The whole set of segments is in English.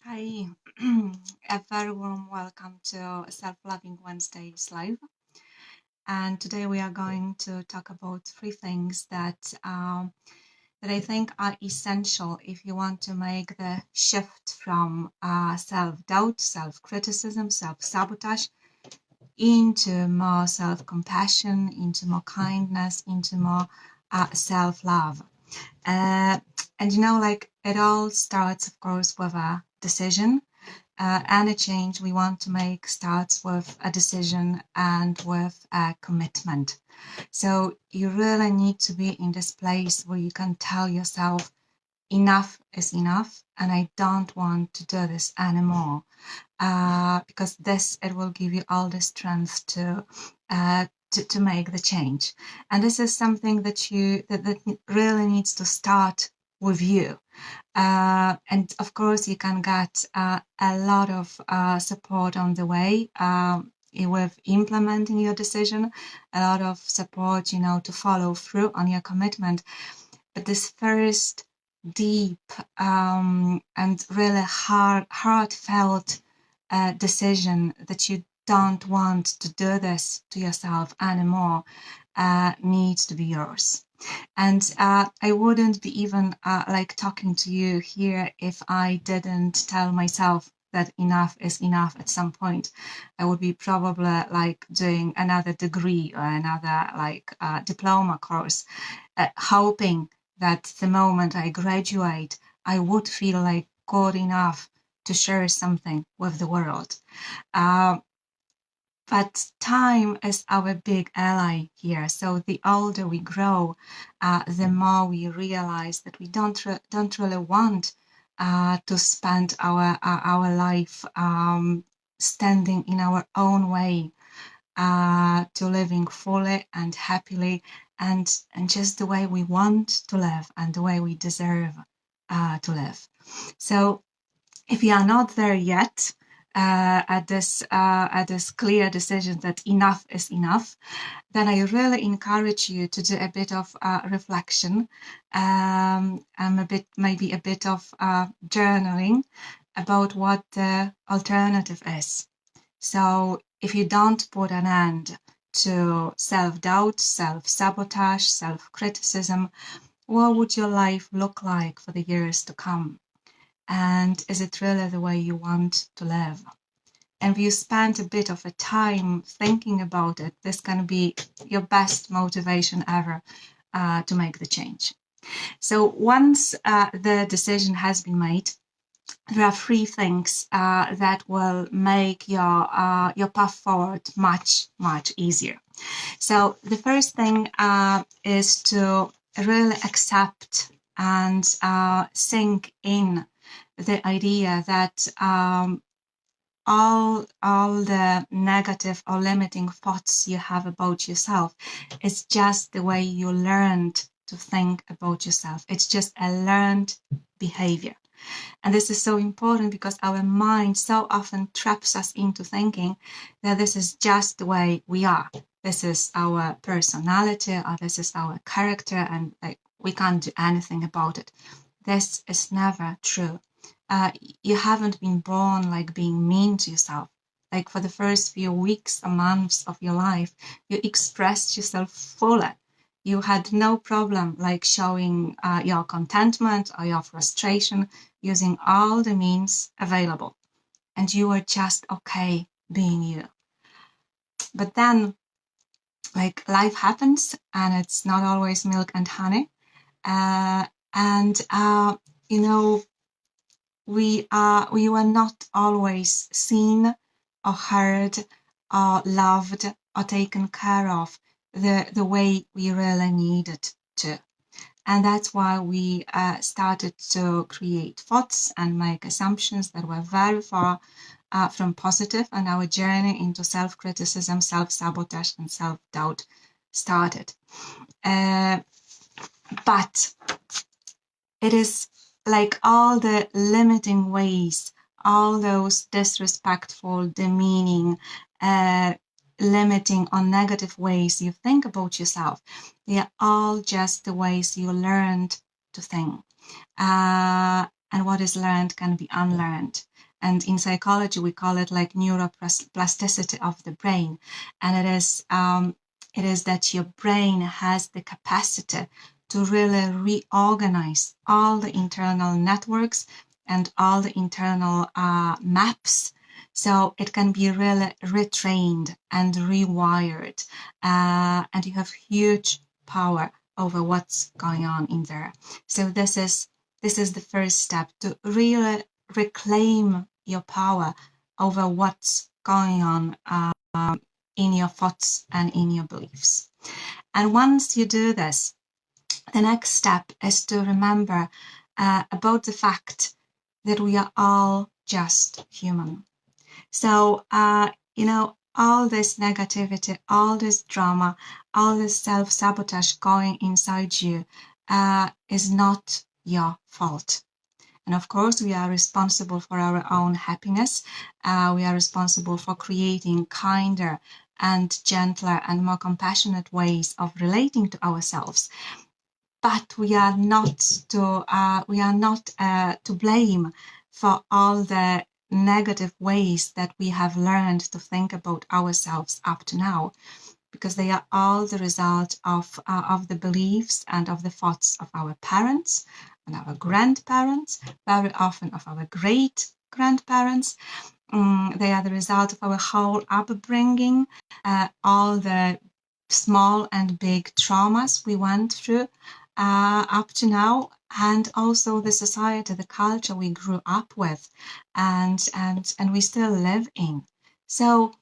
Hi, a very warm welcome to Self-Loving Wednesdays live. And today we are going to talk about three things that I think are essential if you want to make the shift from self-doubt, self-criticism, self-sabotage into more self-compassion, into more kindness, into more self-love. And like it all starts, of course, with a decision. Any change we want to make starts with a decision and with a commitment. So you really need to be in this place where you can tell yourself, enough is enough, and I don't want to do this anymore. Because it will give you all the strength to make the change. And this is something that really needs to start with you. And of course, you can get a lot of support on the way with implementing your decision, a lot of support, to follow through on your commitment. But this first deep and really heartfelt decision that you don't want to do this to yourself anymore needs to be yours. And I wouldn't be even like talking to you here if I didn't tell myself that enough is enough at some point. I would be probably like doing another degree or another like diploma course, hoping that the moment I graduate, I would feel like good enough to share something with the world. But time is our big ally here. So the older we grow, the more we realize that we don't really want to spend our life standing in our own way, to living fully and happily, and just the way we want to live and the way we deserve to live. So if you are not there yet, at this clear decision that enough is enough, then I really encourage you to do a bit of reflection, and maybe a bit of journaling about what the alternative is. So if you don't put an end to self-doubt, self-sabotage, self-criticism, what would your life look like for the years to come? And is it really the way you want to live? And if you spend a bit of a time thinking about it, this can be your best motivation ever to make the change. So once the decision has been made, there are three things that will make your path forward much, much easier. So the first thing is to really accept and sink in the idea that all the negative or limiting thoughts you have about yourself is just the way you learned to think about yourself. It's just a learned behavior. And this is so important because our mind so often traps us into thinking that this is just the way we are. This is our personality, or this is our character, and like we can't do anything about it. This is never true. You haven't been born like being mean to yourself. Like for the first few weeks or months of your life, you expressed yourself fully. You had no problem like showing your contentment or your frustration using all the means available. And you were just okay being you. But then like life happens and it's not always milk and honey. And you know, we were not always seen or heard or loved or taken care of the way we really needed to. And that's why we started to create thoughts and make assumptions that were very far from positive, and our journey into self-criticism, self-sabotage, and self-doubt started. But it is like all the limiting ways, all those disrespectful, demeaning, limiting or negative ways you think about yourself, they are all just the ways you learned to think. And what is learned can be unlearned. and in psychology we call it like neuroplasticity of the brain, and it is that your brain has the capacity to really reorganize all the internal networks and all the internal maps, so it can be really retrained and rewired, and you have huge power over what's going on in there. So this is the first step, to really reclaim your power over what's going on in your thoughts and in your beliefs. And once you do this, the next step is to remember about the fact that we are all just human. So, all this negativity, all this drama, all this self-sabotage going inside you is not your fault. And of course, we are responsible for our own happiness. We are responsible for creating kinder and gentler and more compassionate ways of relating to ourselves. But we are not to blame for all the negative ways that we have learned to think about ourselves up to now, because they are all the result of the beliefs and of the thoughts of our parents and our grandparents, very often of our great grandparents. They are the result of our whole upbringing, all the small and big traumas we went through up to now, and also the society, the culture we grew up with, and we still live in. So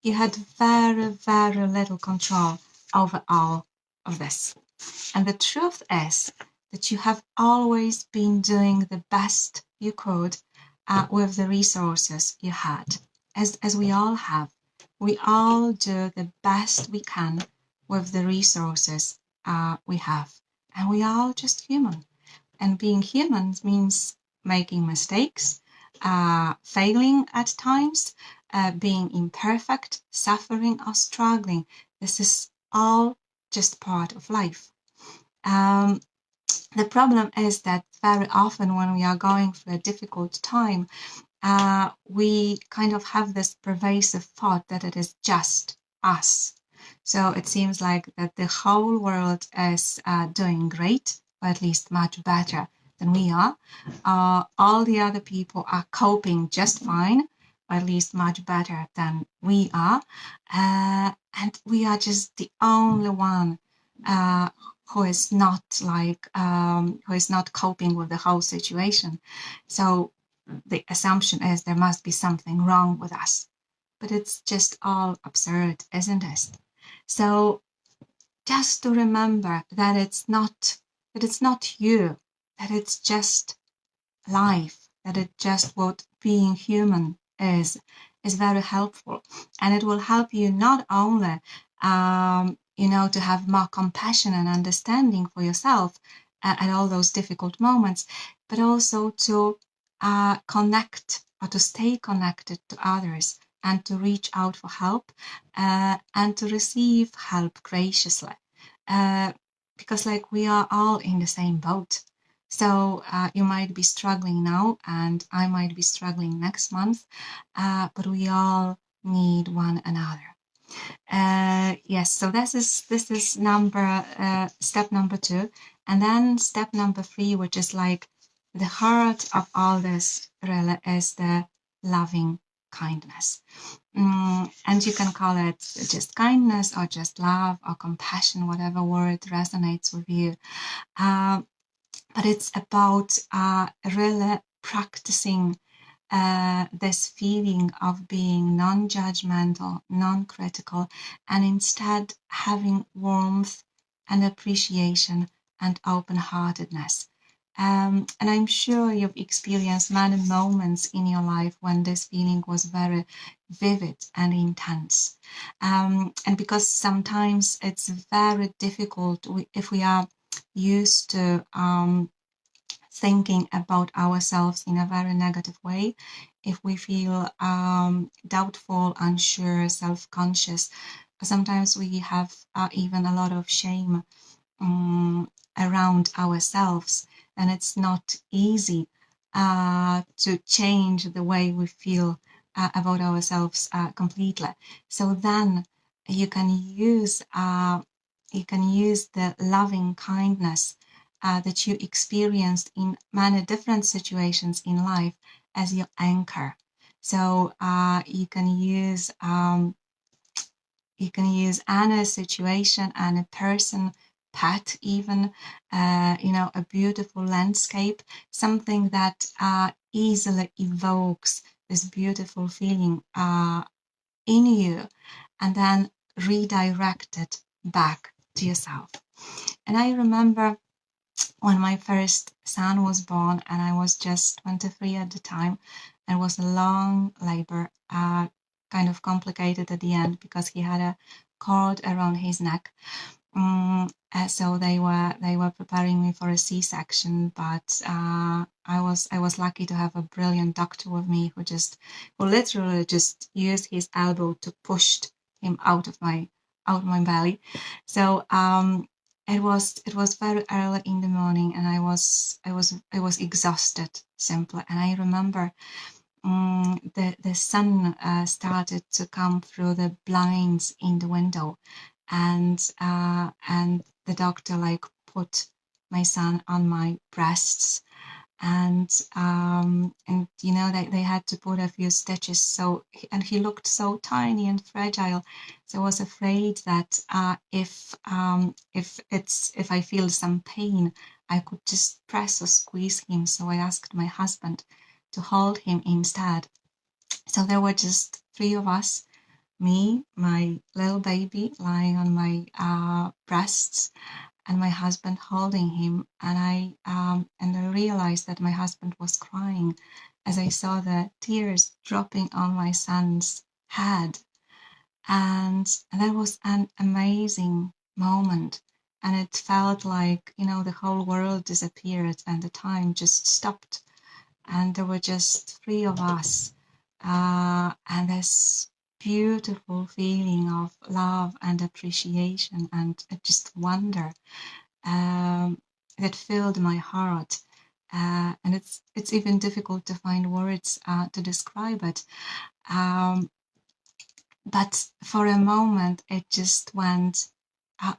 you had very, very little control over all of this. And the truth is that you have always been doing the best you could with the resources you had, as we all have. We all do the best we can with the resources we have. And we are all just human. And being human means making mistakes, failing at times, being imperfect, suffering or struggling. This is all just part of life. The problem is that very often when we are going through a difficult time, we kind of have this pervasive thought that it is just us. So it seems like that the whole world is doing great, or at least much better than we are. All the other people are coping just fine, or at least much better than we are. And we are just the only one who is not coping with the whole situation. So the assumption is there must be something wrong with us, but it's just all absurd, isn't it? So just to remember that it's not you, that it's just life, that it's just what being human is very helpful, and it will help you not only to have more compassion and understanding for yourself at all those difficult moments, but also to connect or to stay connected to others and to reach out for help and to receive help graciously, because like we are all in the same boat. So you might be struggling now and I might be struggling next month, but we all need one another. Yes, so this is step number 2, and then step number 3, which is like the heart of all this really, is the loving kindness. And you can call it just kindness or just love or compassion, whatever word resonates with you. But it's about really practicing this feeling of being non-judgmental, non-critical, and instead having warmth and appreciation and open-heartedness. And I'm sure you've experienced many moments in your life when this feeling was very vivid and intense. And because sometimes it's very difficult if we are used to thinking about ourselves in a very negative way, if we feel doubtful, unsure, self-conscious, sometimes we have even a lot of shame around ourselves, and it's not easy to change the way we feel about ourselves completely. So then you can use the loving kindness that you experienced in many different situations in life as your anchor. So you can use any situation, any person, pet, even, a beautiful landscape, something that easily evokes this beautiful feeling in you, and then redirect it back to yourself. And I remember when my first son was born, and I was just 23 at the time, and it was a long labor, kind of complicated at the end because he had a cord around his neck. So they were preparing me for a C-section, but I was lucky to have a brilliant doctor with me who literally just used his elbow to push him out of my belly. So it was very early in the morning, and I was exhausted simply. And I remember the sun started to come through the blinds in the window, and the doctor like put my son on my breasts, and they had to put a few stitches, and he looked so tiny and fragile, so I was afraid that if I feel some pain, I could just press or squeeze him. So I asked my husband to hold him instead. So there were just three of us, me, my little baby lying on my breasts, and my husband holding him. And I realized that my husband was crying as I saw the tears dropping on my son's head. And that was an amazing moment. And it felt like, the whole world disappeared and the time just stopped. And there were just three of us. And this beautiful feeling of love and appreciation and just wonder that filled my heart. And it's even difficult to find words to describe it. But for a moment, it just went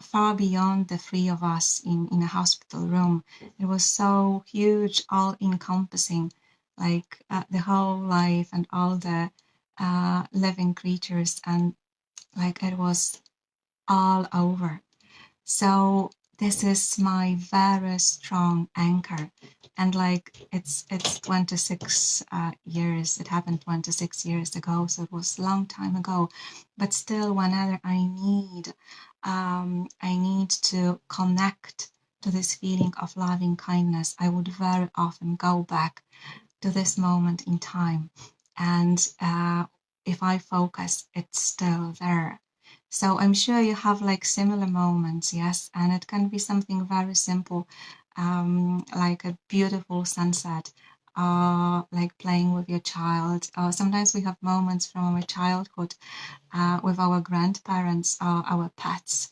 far beyond the three of us in a hospital room. It was so huge, all encompassing, like the whole life and all the living creatures, and like it was all over. So this is my very strong anchor, and like it's 26 years. It happened 26 years ago, so it was a long time ago. But still, whenever I need to connect to this feeling of loving kindness, I would very often go back to this moment in time, and if I focus, it's still there. So I'm sure you have like similar moments, yes, and it can be something very simple, like a beautiful sunset, like playing with your child. Sometimes we have moments from our childhood with our grandparents or our pets.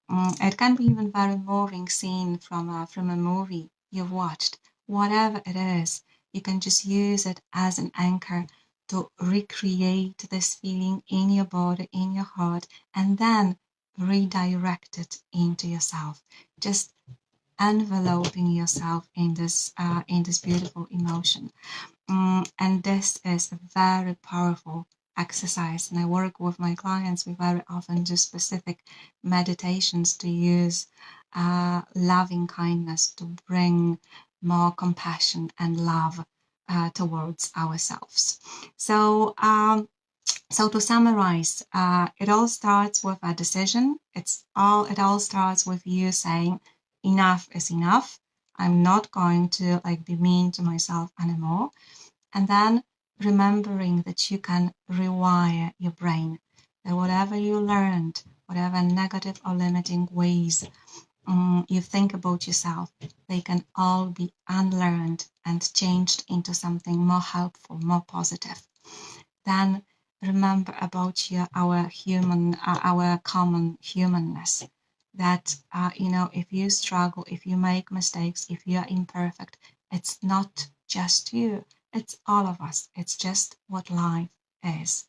It can be even very moving scene from a movie you've watched. Whatever it is, you can just use it as an anchor to recreate this feeling in your body, in your heart, and then redirect it into yourself. Just enveloping yourself in this beautiful emotion. And this is a very powerful exercise. And I work with my clients. We very often do specific meditations to use loving kindness to bring more compassion and love towards ourselves. So to summarize, it all starts with a decision. It all starts with you saying, enough is enough. I'm not going to like be mean to myself anymore. And then remembering that you can rewire your brain, that whatever you learned, whatever negative or limiting ways you think about yourself, they can all be unlearned and changed into something more helpful, more positive. Then remember about our common humanness. That if you struggle, if you make mistakes, if you are imperfect, it's not just you. It's all of us. It's just what life is.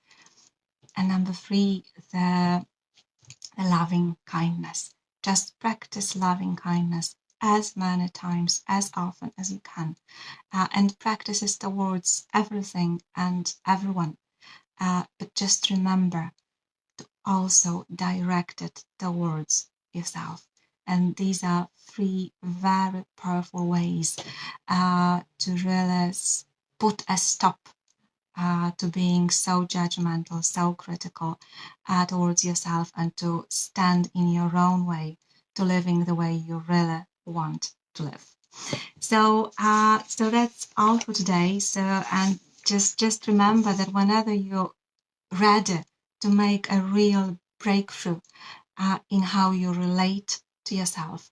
And number 3, the loving kindness. Just practice loving kindness as many times, as often as you can. And practices towards everything and everyone. But just remember to also direct it towards yourself. And these are 3 very powerful ways to really put a stop to being so judgmental, so critical towards yourself, and to stand in your own way to living the way you really want to live. So, so that's all for today. So, and just remember that whenever you're ready to make a real breakthrough in how you relate to yourself,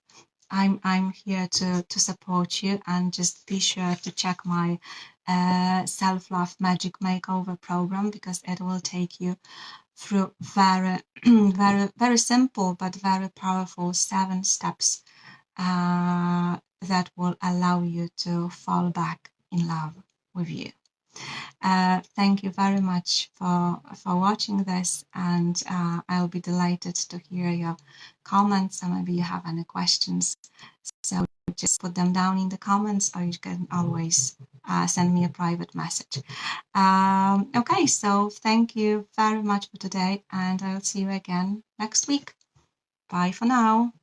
I'm here to support you, and just be sure to check my self-love magic makeover program, because it will take you through very very simple but very powerful 7 steps that will allow you to fall back in love with you. Thank you very much for watching this, and I'll be delighted to hear your comments, and maybe you have any questions. So just put them down in the comments, or you can always send me a private message. Okay, so thank you very much for today, and I'll see you again next week. Bye for now.